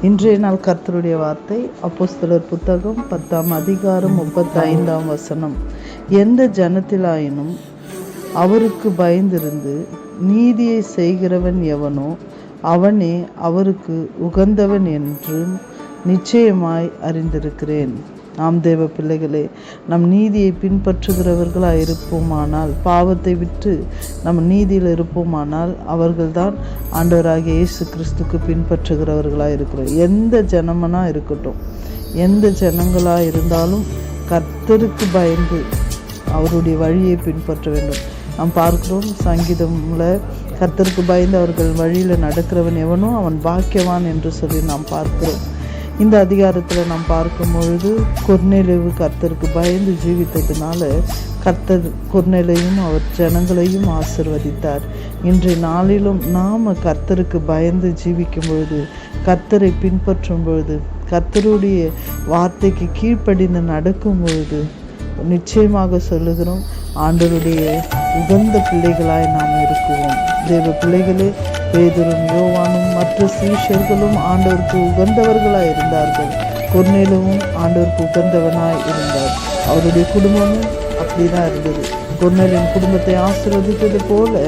இன்றைய நாள் கர்த்தருடைய வார்த்தை அப்போஸ்தலர் புத்தகம் 10ஆம் அதிகாரம் 35ஆம் வசனம். எந்த ஜனத்திலாயினும் அவருக்கு பயந்திருந்து நீதியை செய்கிறவன் எவனோ அவனே அவருக்கு உகந்தவன் என்றும் நிச்சயமாய் அறிந்திருக்கிறேன். நாம் தேவ பிள்ளைகளே, நம் நீதியை பின்பற்றுகிறவர்களாக இருப்போமானால், பாவத்தை விட்டு நம்ம நீதியில் இருப்போமானால், அவர்கள்தான் ஆண்டவராகிய இயேசு கிறிஸ்துக்கு பின்பற்றுகிறவர்களாக இருக்கிறோம். எந்த ஜனமனா இருக்கட்டும், எந்த ஜனங்களாக இருந்தாலும் கர்த்தருக்கு பயந்து அவருடைய வழியை பின்பற்ற வேண்டும். நாம் பார்க்கிறோம், சங்கீதம்ல கர்த்தருக்கு பயந்து அவர்கள் வழியில் நடக்கிறவன் எவனோ அவன் பாக்கியவான் என்று சொல்லி நாம் பார்க்கிறோம். இந்த அதிகாரத்தில் நாம் பார்க்கும் பொழுது கொர்நேலியு கர்த்தருக்கு பயந்து ஜீவித்ததுனால கர்த்தர் கொர்நேலியையும் அவர் ஜனங்களையும் ஆசீர்வதித்தார். இன்றைய நாளிலும் நாம் கர்த்தருக்கு பயந்து ஜீவிக்கும் பொழுது, கர்த்தரை பின்பற்றும் பொழுது, கர்த்தருடைய வார்த்தைக்கு கீழ்ப்படிந்து நடக்கும் பொழுது நிச்சயமாக சொல்லுகிறோம், ஆண்டவருடைய உகந்த பிள்ளைகளாய் நாம் இருக்குவோம். தேவ பிள்ளைகளே, பேதுரும் யோவானும் மற்ற சீஷர்களும் ஆண்டவருக்கு உகந்தவர்களாய் இருந்தார்கள். கொர்நேலியுவும் ஆண்டவருக்கு உகந்தவனாய் இருந்தார். அவருடைய குடும்பமும் அப்படிதான் இருந்தது. கொர்நேலியின் குடும்பத்தை ஆசீர்வதித்தது போல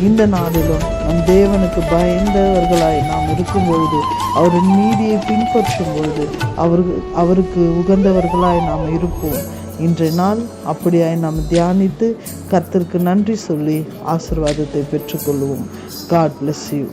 இந்த நாளிலும் நம் தேவனுக்கு பயந்தவர்களாய் நாம் இருக்கும் பொழுது, அவரின் நீதியை பின்பற்றும் பொழுது அவருக்கு உகந்தவர்களாய் நாம் இருப்போம். இன்றைய நாள் அப்படியாய் நாம் தியானித்து கர்த்தருக்கு நன்றி சொல்லி ஆசீர்வாதத்தை பெற்றுக்கொள்வோம். God bless you.